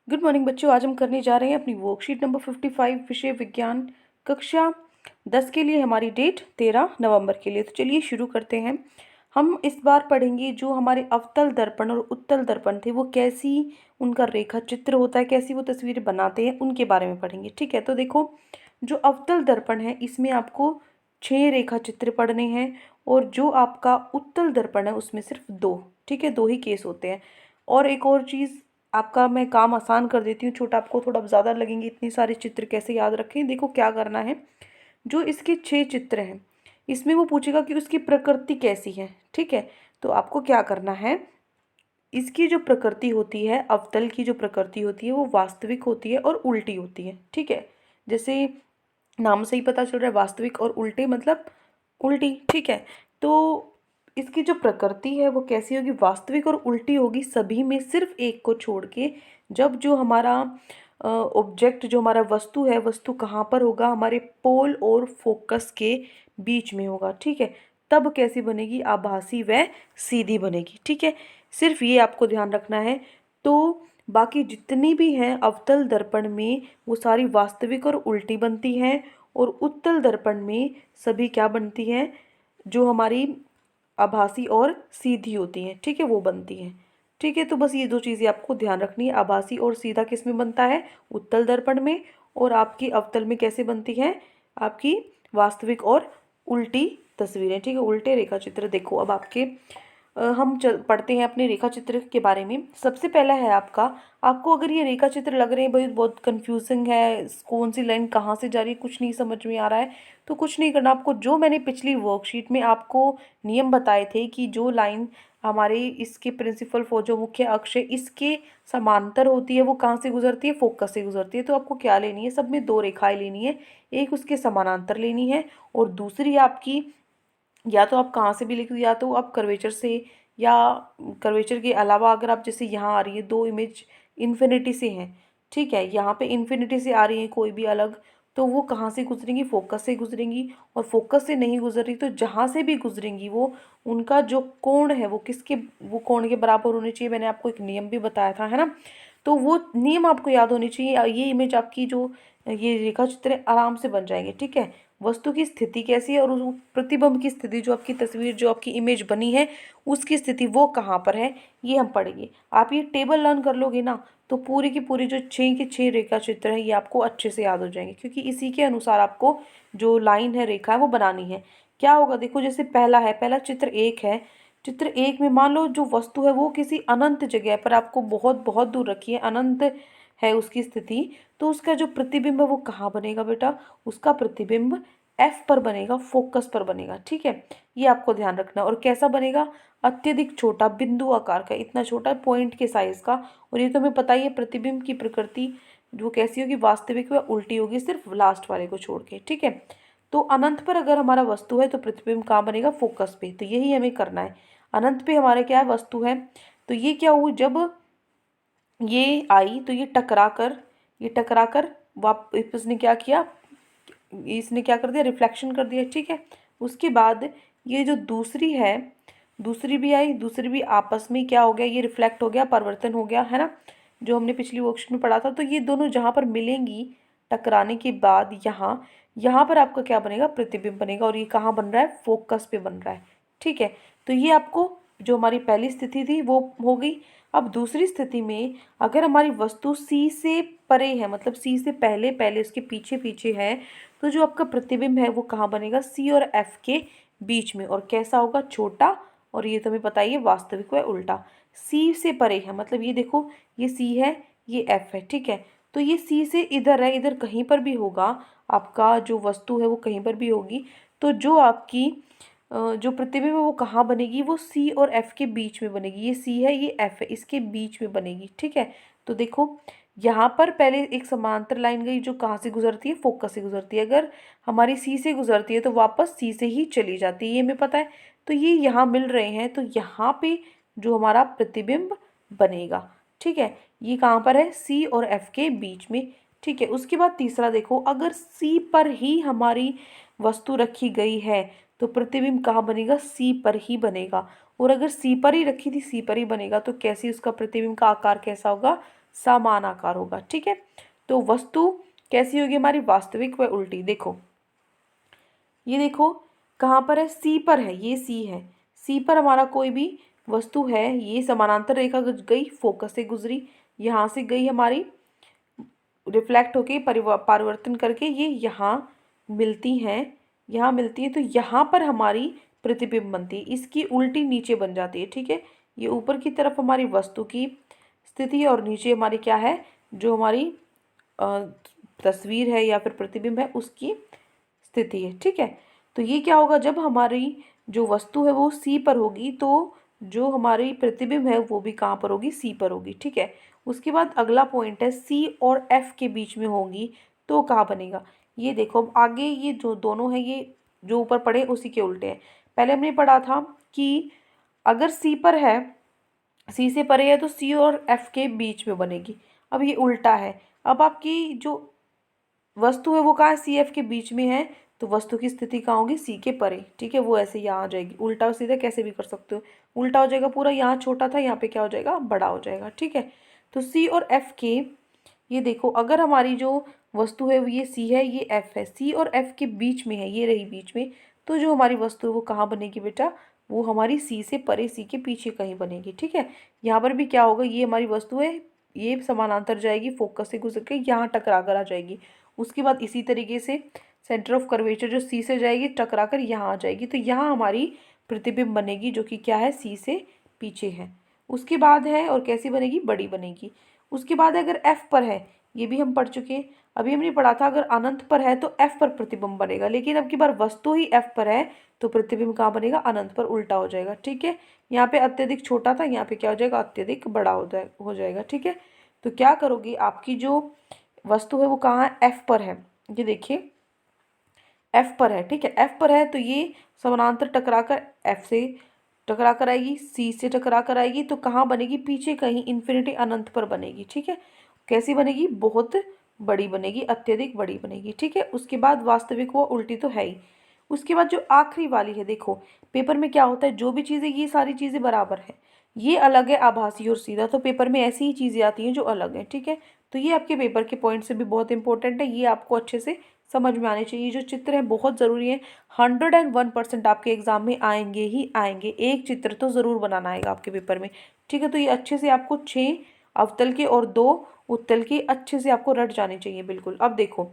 Good morning बच्चों। आज हम करने जा रहे हैं अपनी वर्कशीट नंबर 55 विषय विज्ञान कक्षा 10 के लिए। हमारी डेट 13 नवंबर के लिए। तो चलिए शुरू करते हैं। हम इस बार पढ़ेंगे जो हमारे अवतल दर्पण और उत्तल दर्पण थे वो कैसी उनका रेखा चित्र होता है, कैसी वो तस्वीरें बनाते हैं, उनके बारे में पढ़ेंगे। ठीक है, तो देखो जो अवतल दर्पण है इसमें आपको 6 रेखा चित्र पढ़ने हैं और जो आपका उत्तल दर्पण है उसमें सिर्फ 2। ठीक है, 2 ही केस होते हैं। और एक और चीज़, आपका मैं काम आसान कर देती हूँ, छोटा आपको थोड़ा ज़्यादा लगेंगे, इतने सारे चित्र कैसे याद रखें। देखो क्या करना है, जो इसके 6 चित्र हैं इसमें वो पूछेगा कि उसकी प्रकृति कैसी है। ठीक है, तो आपको क्या करना है, इसकी जो प्रकृति होती है, अवतल की जो प्रकृति होती है वो वास्तविक होती है और उल्टी होती है। ठीक है, जैसे नाम से ही पता चल रहा है, वास्तविक और उल्टे मतलब उल्टी। ठीक है, तो इसकी जो प्रकृति है वो कैसी होगी, वास्तविक और उल्टी होगी, सभी में सिर्फ एक को छोड़ के। जब जो हमारा ऑब्जेक्ट, जो हमारा वस्तु है, वस्तु कहाँ पर होगा, हमारे पोल और फोकस के बीच में होगा। ठीक है, तब कैसी बनेगी, आभासी व सीधी बनेगी। ठीक है, सिर्फ ये आपको ध्यान रखना है। तो बाकी जितनी भी हैं अवतल दर्पण में वो सारी वास्तविक और उल्टी बनती हैं, और उत्तल दर्पण में सभी क्या बनती हैं, जो हमारी आभासी और सीधी होती हैं। ठीक है, वो बनती हैं। ठीक है, तो बस ये 2 चीज़ें आपको ध्यान रखनी है। आभासी और सीधा किस में बनता है, उत्तल दर्पण में। और आपकी अवतल में कैसे बनती है, आपकी वास्तविक और उल्टी तस्वीरें। ठीक है, उल्टे रेखा चित्र। देखो अब आपके हम चल पढ़ते हैं अपने रेखा चित्र के बारे में। सबसे पहला है आपका, आपको अगर ये रेखा चित्र लग रहे हैं भाई बहुत कंफ्यूजिंग है, कौन सी लाइन कहाँ से जा रही है, कुछ नहीं समझ में आ रहा है, तो कुछ नहीं करना आपको। जो मैंने पिछली वर्कशीट में आपको नियम बताए थे कि जो लाइन हमारे इसके प्रिंसिपल फॉर जो मुख्य अक्ष है इसके समांतर होती है वो कहाँ से गुजरती है, फोकस से गुजरती है। तो आपको क्या लेनी है, सब में 2 रेखाएं लेनी है, एक उसके समानांतर लेनी है और दूसरी आपकी, या तो आप कहाँ से भी लिख दो, या तो आप कर्वेचर से, या कर्वेचर के अलावा अगर आप जैसे यहाँ आ रही है 2 इमेज इन्फिनिटी से हैं। ठीक है, यहाँ पे इन्फिनिटी से आ रही है कोई भी अलग, तो वो कहाँ से गुजरेंगी, फोकस से गुजरेंगी। और फोकस से नहीं गुजर रही तो जहाँ से भी गुजरेंगी वो, उनका जो कोण है वो किसके, वो कोण के बराबर होनी चाहिए। मैंने आपको एक नियम भी बताया था, है ना, तो वो नियम आपको याद होनी चाहिए। ये इमेज आपकी जो ये रेखा चित्र है, आराम से बन जाएंगे। ठीक है, वस्तु की स्थिति कैसी है और उस प्रतिबिंब की स्थिति, जो आपकी तस्वीर, जो आपकी इमेज बनी है उसकी स्थिति वो कहाँ पर है, ये हम पढ़ेंगे। आप ये टेबल लर्न कर लोगे ना तो पूरी की पूरी जो 6 के 6 रेखा चित्र है ये आपको अच्छे से याद हो जाएंगे, क्योंकि इसी के अनुसार आपको जो लाइन है, रेखा है, वो बनानी है। क्या होगा, देखो जैसे पहला है, पहला चित्र 1 है। चित्र 1 में मान लो जो वस्तु है वो किसी अनंत जगह पर, आपको बहुत बहुत दूर रखी है, अनंत है उसकी स्थिति, तो उसका जो प्रतिबिंब है वो कहाँ बनेगा बेटा, उसका प्रतिबिंब एफ पर बनेगा, फोकस पर बनेगा। ठीक है, ये आपको ध्यान रखना। और कैसा बनेगा, अत्यधिक छोटा, बिंदु आकार का, इतना छोटा पॉइंट के साइज का। और ये तो हमें पता ही है प्रतिबिंब की प्रकृति जो कैसी होगी, वास्तविक व उल्टी होगी, सिर्फ लास्ट वाले को छोड़ के। ठीक है, तो अनंत पर अगर हमारा वस्तु है तो प्रतिबिंब कहाँ बनेगा, फोकस पे। तो यही हमें करना है। अनंत पे हमारे क्या है, वस्तु है। तो ये क्या हुआ, जब ये आई तो ये टकरा कर वापस ने क्या किया, इसने क्या कर दिया, रिफ्लेक्शन कर दिया। ठीक है, उसके बाद ये जो दूसरी है, दूसरी भी आई, दूसरी भी आपस में क्या हो गया, ये रिफ्लेक्ट हो गया, परिवर्तन हो गया, है ना, जो हमने पिछली वर्कशीट में पढ़ा था। तो ये दोनों जहाँ पर मिलेंगी टकराने के बाद, यहाँ यहाँ पर आपका क्या बनेगा, प्रतिबिंब बनेगा। और ये कहाँ बन रहा है, फोकस पे बन रहा है। ठीक है, तो ये आपको जो हमारी पहली स्थिति थी वो हो गई। अब दूसरी स्थिति में अगर हमारी वस्तु सी से परे है, मतलब सी से पहले पहले उसके पीछे पीछे है, तो जो आपका प्रतिबिंब है वो कहाँ बनेगा, सी और एफ के बीच में। और कैसा होगा, छोटा। और ये तुम्हें पता ही है, वास्तविक व उल्टा। सी से परे है मतलब ये देखो, ये सी है, ये एफ है। ठीक है, तो ये सी से इधर है, इधर कहीं पर भी होगा आपका जो वस्तु है वो कहीं पर भी होगी। तो जो आपकी जो प्रतिबिंब है वो कहाँ बनेगी, वो सी और एफ के बीच में बनेगी। ये सी है, ये एफ है, इसके बीच में बनेगी। ठीक है, तो देखो यहाँ पर पहले एक समांतर लाइन गई जो कहाँ से गुजरती है, फोकस से गुजरती है। अगर हमारी सी से गुजरती है तो वापस सी से ही चली जाती है, ये हमें पता है। तो ये यहाँ मिल रहे हैं, तो यहाँ पे जो हमारा प्रतिबिंब बनेगा। ठीक है, ये कहाँ पर है, सी और एफ के बीच में। ठीक है, उसके बाद तीसरा देखो, अगर सी पर ही हमारी वस्तु रखी गई है तो प्रतिबिंब कहाँ बनेगा, सी पर ही बनेगा। और अगर सी पर ही रखी थी, सी पर ही बनेगा, तो कैसी उसका प्रतिबिंब का आकार कैसा होगा, समान आकार होगा। ठीक है, तो वस्तु कैसी होगी हमारी, वास्तविक व उल्टी। देखो ये देखो कहाँ पर है, सी पर है, ये सी है। सी पर हमारा कोई भी वस्तु है, ये समानांतर रेखा गई, फोकस से गुजरी, यहाँ से गई हमारी, रिफ्लेक्ट होके परिवर्तन करके ये यहाँ मिलती हैं, यहाँ मिलती है, तो यहाँ पर हमारी प्रतिबिंब बनती है। इसकी उल्टी नीचे बन जाती है। ठीक है, ये ऊपर की तरफ हमारी वस्तु की स्थिति है और नीचे हमारी क्या है, जो हमारी तस्वीर है या फिर प्रतिबिंब है उसकी स्थिति है। ठीक है, तो ये क्या होगा, जब हमारी जो वस्तु है वो सी पर होगी, तो जो हमारी प्रतिबिंब है वो भी कहाँ पर होगी, सी पर होगी। ठीक है, उसके बाद अगला पॉइंट है, सी और एफ के बीच में होगी तो कहाँ बनेगा। ये देखो अब आगे ये जो दोनों है, ये जो ऊपर पढ़े उसी के उल्टे हैं। पहले हमने पढ़ा था कि अगर सी पर है, सी से परे है, तो सी और एफ के बीच में बनेगी। अब ये उल्टा है, अब आपकी जो वस्तु है वो कहाँ है, सी एफ के बीच में है, तो वस्तु की स्थिति कहाँ होगी, सी के परे। ठीक है, वो ऐसे यहाँ आ जाएगी। उल्टा और सीधा कैसे भी कर सकते हो, उल्टा हो जाएगा पूरा, यहाँ छोटा था, यहाँ पे क्या हो जाएगा, बड़ा हो जाएगा। ठीक है, तो सी और एफ के, ये देखो अगर हमारी जो वस्तु है वो ये सी है, ये एफ है, सी और एफ के बीच में है, ये रही बीच में, तो जो हमारी वस्तु है वो कहाँ बनेगी बेटा, वो हमारी सी से परे, सी के पीछे कहीं बनेगी। ठीक है, यहाँ पर भी क्या होगा, ये हमारी वस्तु है, ये समानांतर जाएगी, फोकस से गुजर के यहाँ टकरा कर आ जाएगी। उसके बाद इसी तरीके से सेंटर ऑफ कर्वेचर जो सी से जाएगी टकरा कर यहाँ आ जाएगी, तो यहाँ हमारी प्रतिबिंब बनेगी जो कि क्या है, सी से पीछे है। उसके बाद है, और कैसी बनेगी, बड़ी बनेगी। उसके बाद अगर एफ पर है, ये भी हम पढ़ चुके हैं, अभी हमने पढ़ा था अगर अनंत पर है तो एफ पर प्रतिबिंब बनेगा, लेकिन अब की बार वस्तु ही एफ पर है तो प्रतिबिंब कहाँ बनेगा, अनंत पर, उल्टा हो जाएगा। ठीक है, यहाँ पे अत्यधिक छोटा था, यहाँ पे क्या हो जाएगा, अत्यधिक बड़ा हो जाएगा। ठीक है, तो क्या करोगे, आपकी जो वस्तु है वो कहाँ है, एफ पर है, ये देखिए एफ पर है। ठीक है, एफ पर है तो ये समानांतर टकरा कर एफ से टकरा कर आएगी, सी से टकरा कर आएगी, तो कहाँ बनेगी, पीछे कहीं इन्फिनिटी अनंत पर बनेगी। ठीक है, कैसी बनेगी, बहुत बड़ी बनेगी, अत्यधिक बड़ी बनेगी। ठीक है, उसके बाद वास्तविक वो उल्टी तो है ही। उसके बाद जो आखिरी वाली है, देखो पेपर में क्या होता है, जो भी चीज़ें, ये सारी चीज़ें बराबर है, ये अलग है आभासी और सीधा, तो पेपर में ऐसी ही चीज़ें आती हैं जो अलग हैं। ठीक है, तो ये आपके पेपर के पॉइंट से भी बहुत इंपॉर्टेंट है, ये आपको अच्छे से समझ में आने चाहिए। जो चित्र हैं बहुत ज़रूरी है, 101% आपके एग्जाम में आएंगे ही आएंगे, एक चित्र तो ज़रूर बनाना आएगा आपके पेपर में। ठीक है, तो ये अच्छे से आपको 6 अवतल के और 2 उत्तल के अच्छे से आपको रट जाने चाहिए बिल्कुल। अब देखो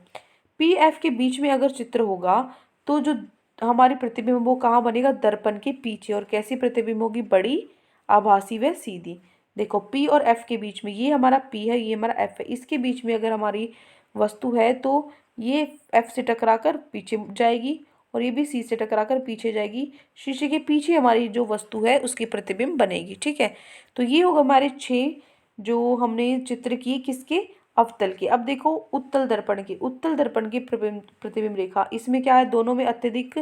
पी एफ के बीच में अगर चित्र होगा तो जो हमारी प्रतिबिंब वो कहाँ बनेगा, दर्पण के पीछे। और कैसी प्रतिबिंब होगी, बड़ी, आभासी व सीधी। देखो पी और एफ के बीच में, ये हमारा पी है, ये हमारा एफ है, इसके बीच में अगर हमारी वस्तु है तो ये एफ से टकराकर पीछे जाएगी और ये भी सी से टकराकर पीछे जाएगी। शीशे के पीछे हमारी जो वस्तु है उसकी प्रतिबिंब बनेगी। ठीक है, तो ये होगा हमारे 6 जो हमने चित्र किए, किसके, अवतल के। अब देखो उत्तल दर्पण की, उत्तल दर्पण की प्रतिबिंब रेखा, इसमें क्या है, दोनों में अत्यधिक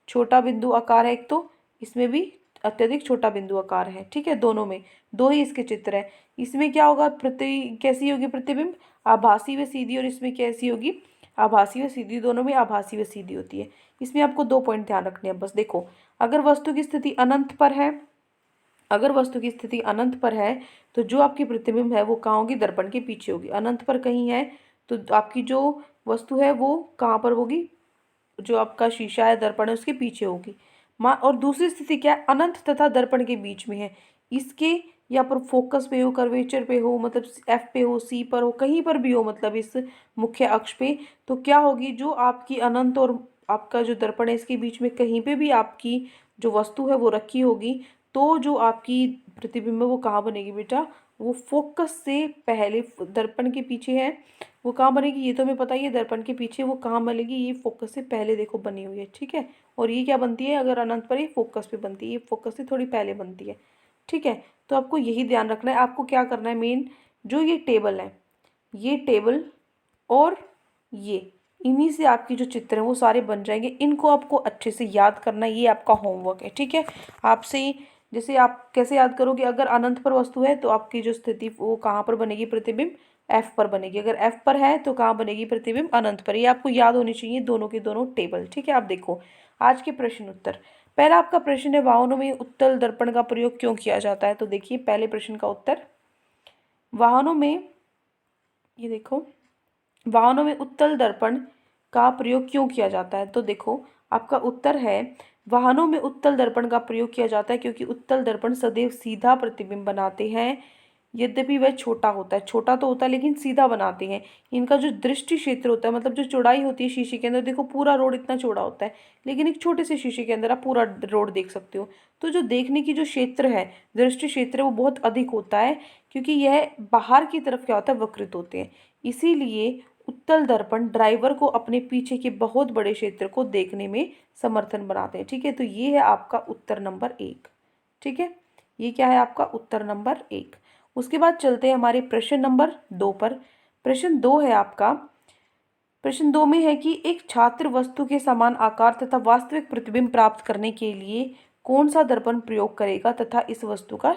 छोटा बिंदु आकार है, एक तो इसमें भी अत्यधिक छोटा बिंदु आकार है। ठीक है, दोनों में, दो ही इसके चित्र है। इसमें क्या होगा, कैसी होगी प्रतिबिंब, आभासी व सीधी, और इसमें कैसी होगी, आभासी व सीधी, दोनों में आभासी व सीधी होती है। इसमें आपको 2 पॉइंट ध्यान रखने हैं बस। देखो अगर वस्तु की स्थिति अनंत पर है, अगर वस्तु की स्थिति अनंत पर है तो जो आपकी प्रतिबिंब है वो कहाँ होगी, दर्पण के पीछे होगी। अनंत पर कहीं है तो आपकी जो वस्तु है वो कहाँ पर होगी, जो आपका शीशा है, दर्पण है, उसके पीछे होगी। और दूसरी स्थिति क्या है, अनंत तथा दर्पण के बीच में है, इसके या पर फोकस पे हो, कर्वेचर पे हो, मतलब एफ पे हो, सी पर हो, कहीं पर भी हो, मतलब इस मुख्य अक्ष पे, तो क्या होगी, जो आपकी अनंत और आपका जो दर्पण है इसके बीच में कहीं पे भी आपकी जो वस्तु है वो रखी होगी, तो जो आपकी प्रतिबिंब है वो कहाँ बनेगी बेटा, वो फोकस से पहले, दर्पण के पीछे है, वो कहाँ बनेगी, ये तो हमें पता ही है, दर्पण के पीछे वो कहाँ बनेगी, ये फोकस से पहले देखो बनी हुई है। ठीक है, और ये क्या बनती है, अगर अनंत पर, ये फोकस पे बनती है, ये फोकस से थोड़ी पहले बनती है। ठीक है, तो आपको यही ध्यान रखना है। आपको क्या करना है, मेन जो ये टेबल है, ये टेबल और ये, इन्हीं से आपकी जो चित्र हैं वो सारे बन जाएंगे। इनको आपको अच्छे से याद करना है, ये आपका होमवर्क है। ठीक है, आपसे जैसे आप कैसे याद करोगे, अगर अनंत पर वस्तु है तो आपकी जो स्थिति वो कहाँ पर बनेगी, प्रतिबिंब एफ पर बनेगी। अगर एफ पर है तो कहाँ बनेगी प्रतिबिंब, अनंत पर। ये आपको याद होनी चाहिए दोनों के दोनों टेबल। ठीक है, आप देखो आज के प्रश्न उत्तर। पहला आपका प्रश्न है, वाहनों में उत्तल दर्पण का प्रयोग क्यों किया जाता है? तो देखिए पहले प्रश्न का उत्तर, वाहनों में, ये देखो, वाहनों में उत्तल दर्पण का प्रयोग क्यों किया जाता है? तो देखो आपका उत्तर है, वाहनों में उत्तल दर्पण का प्रयोग किया जाता है क्योंकि उत्तल दर्पण सदैव सीधा प्रतिबिंब बनाते हैं। यद्यपि वह छोटा होता है, छोटा तो होता है लेकिन सीधा बनाते हैं। इनका जो दृष्टि क्षेत्र होता है, मतलब जो चौड़ाई होती है शीशे के अंदर, देखो पूरा रोड इतना चौड़ा होता है, लेकिन एक छोटे से शीशे के अंदर आप पूरा रोड देख सकते हो। तो जो देखने की जो क्षेत्र है, दृष्टि क्षेत्र, वो बहुत अधिक होता है क्योंकि यह बाहर की तरफ क्या होता है, वक्रित होते हैं। इसीलिए उत्तल दर्पण ड्राइवर को अपने पीछे के बहुत बड़े क्षेत्र को देखने में समर्थन बनाते हैं। ठीक है, तो ये है आपका उत्तर नंबर 1। ठीक है, ये क्या है आपका उत्तर नंबर 1। उसके बाद चलते हैं हमारे प्रश्न नंबर 2 पर। प्रश्न 2 है आपका, प्रश्न 2 में है कि एक छात्र वस्तु के समान आकार तथा वास्तविक प्रतिबिंब प्राप्त करने के लिए कौन सा दर्पण प्रयोग करेगा तथा इस वस्तु का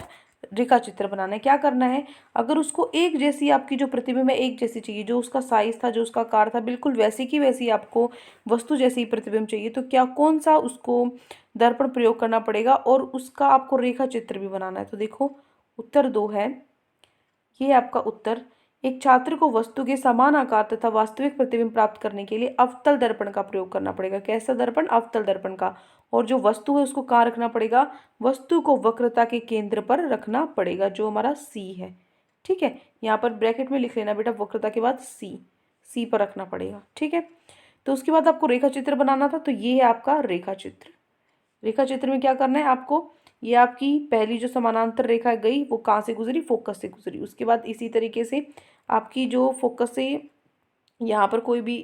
रेखा चित्र बनाना है। क्या करना है, अगर उसको एक जैसी आपकी जो प्रतिबिंब है एक जैसी चाहिए, जो उसका साइज था, जो उसका आकार था, बिल्कुल वैसी की वैसी आपको वस्तु जैसी प्रतिबिंब चाहिए, तो क्या कौन सा उसको दर्पण प्रयोग करना पड़ेगा और उसका आपको रेखा चित्र भी बनाना है। तो देखो उत्तर 2 है, ये आपका उत्तर, एक छात्र को वस्तु के समान आकार तथा वास्तविक प्रतिबिंब प्राप्त करने के लिए अवतल दर्पण का प्रयोग करना पड़ेगा। कैसा दर्पण? अवतल दर्पण का। और जो वस्तु है उसको कहाँ रखना पड़ेगा? वस्तु को वक्रता के केंद्र पर रखना पड़ेगा, जो हमारा सी है। ठीक है, यहाँ पर ब्रैकेट में लिख लेना बेटा, वक्रता के बाद सी पर रखना पड़ेगा। ठीक है, तो उसके बाद आपको रेखा चित्र बनाना था, तो ये है आपका रेखा चित्र। रेखा चित्र में क्या करना है आपको, ये आपकी पहली जो समानांतर रेखा गई वो कहाँ से गुजरी? फोकस से गुजरी। उसके बाद इसी तरीके से आपकी जो फोकस से यहाँ पर कोई भी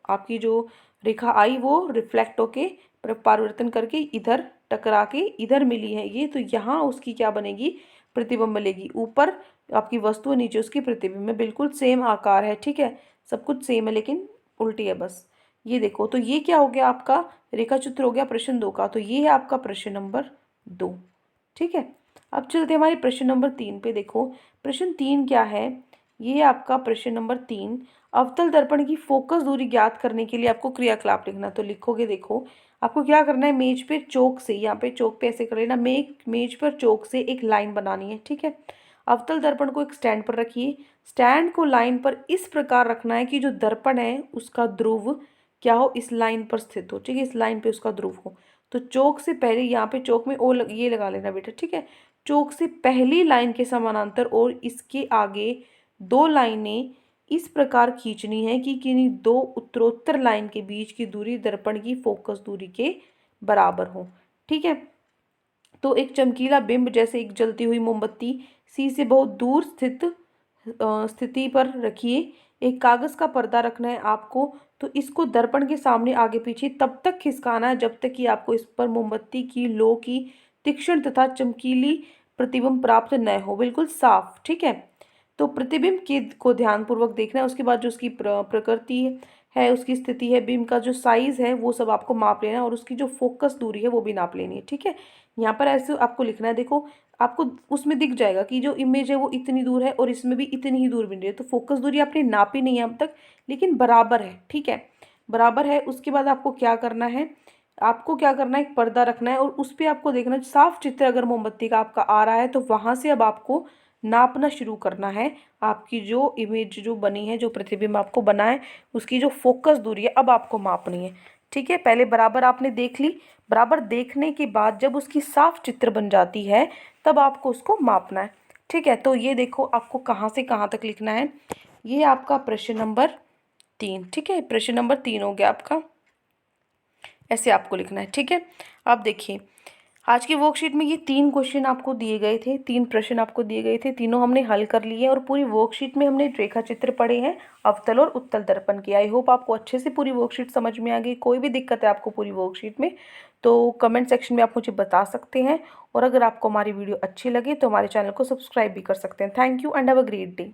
आपकी जो रेखा आई वो रिफ्लेक्ट होके परिवर्तन करके इधर टकरा के इधर मिली है ये, तो यहाँ उसकी क्या बनेगी? प्रतिबिंब मिलेगी। ऊपर आपकी वस्तु है, नीचे उसकी प्रतिबिंब में, बिल्कुल सेम आकार है। ठीक है, सब कुछ सेम है लेकिन उल्टी है बस। ये देखो, तो ये क्या हो गया आपका रेखा चित्र हो गया प्रश्न 2 का। तो ये है आपका प्रश्न नंबर 2। ठीक है, अब चलते हैं हमारे प्रश्न नंबर 3 पे। देखो प्रश्न 3 क्या है, ये आपका प्रश्न नंबर 3, अवतल दर्पण की फोकस दूरी ज्ञात करने के लिए आपको क्रियाकलाप लिखना। तो लिखोगे, देखो आपको क्या करना है, मेज पे चौक से, यहाँ पे चौक पे ऐसे कर लेना, मेज पर चौक से एक लाइन बनानी है। ठीक है, अवतल दर्पण को एक स्टैंड पर रखिए। स्टैंड को लाइन पर इस प्रकार रखना है कि जो दर्पण है उसका ध्रुव क्या हो, इस लाइन पर स्थित हो। ठीक है, इस लाइन पे उसका ध्रुव हो। तो चौक से पहले, यहाँ पे चौक में ये लगा लेना बेटा। ठीक है, चौक से पहली लाइन के समानांतर और इसके आगे 2 लाइनें इस प्रकार खींचनी है कि किन्हीं 2 उत्तरोत्तर लाइन के बीच की दूरी दर्पण की फोकस दूरी के बराबर हो। ठीक है, तो एक चमकीला बिंब जैसे एक जलती हुई मोमबत्ती सी से बहुत दूर स्थिति पर रखिए। एक कागज का पर्दा रखना है आपको, तो इसको दर्पण के सामने आगे पीछे तब तक खिसकाना है जब तक कि आपको इस पर मोमबत्ती की लो की तीक्ष्ण तथा चमकीली प्रतिबिंब प्राप्त न हो, बिल्कुल साफ। ठीक है, तो प्रतिबिंब के को ध्यानपूर्वक देखना है। उसके बाद जो उसकी प्रकृति है, उसकी स्थिति है, बिंब का जो साइज है वो सब आपको माप लेना है और उसकी जो फोकस दूरी है वो भी नाप लेनी है। ठीक है, यहाँ पर ऐसे आपको लिखना है। देखो आपको उसमें दिख जाएगा कि जो इमेज है वो इतनी दूर है और इसमें भी इतनी ही दूर बन रही है। तो फोकस दूरी आपने नापी नहीं है अब तक, लेकिन बराबर है। ठीक है, बराबर है। उसके बाद आपको क्या करना है, आपको क्या करना है, एक पर्दा रखना है और उस पर आपको देखना है साफ चित्र अगर मोमबत्ती का आपका आ रहा है तो वहाँ से अब आपको नापना शुरू करना है। आपकी जो इमेज जो बनी है, जो प्रतिबिंब आपको बना है, उसकी जो फोकस दूरी है अब आपको मापनी है। ठीक है, पहले बराबर आपने देख ली, बराबर देखने के बाद जब उसकी साफ चित्र बन जाती है तब आपको उसको मापना है। ठीक है, तो ये देखो आपको कहाँ से कहाँ तक लिखना है, ये आपका प्रश्न नंबर 3। ठीक है, प्रश्न नंबर 3 हो गया आपका, ऐसे आपको लिखना है। ठीक है, अब देखिए आज की वर्कशीट में ये 3 क्वेश्चन आपको दिए गए थे, 3 प्रश्न आपको दिए गए थे, तीनों हमने हल कर लिए और पूरी वर्कशीट में हमने रेखा चित्र पढ़े हैं अवतल और उत्तल दर्पण के। आई होप आपको अच्छे से पूरी वर्कशीट समझ में आ गई। कोई भी दिक्कत है आपको पूरी वर्कशीट में तो कमेंट सेक्शन में आप मुझे बता सकते हैं, और अगर आपको हमारी वीडियो अच्छी लगे तो हमारे चैनल को सब्सक्राइब भी कर सकते हैं। Thank you and have a great day.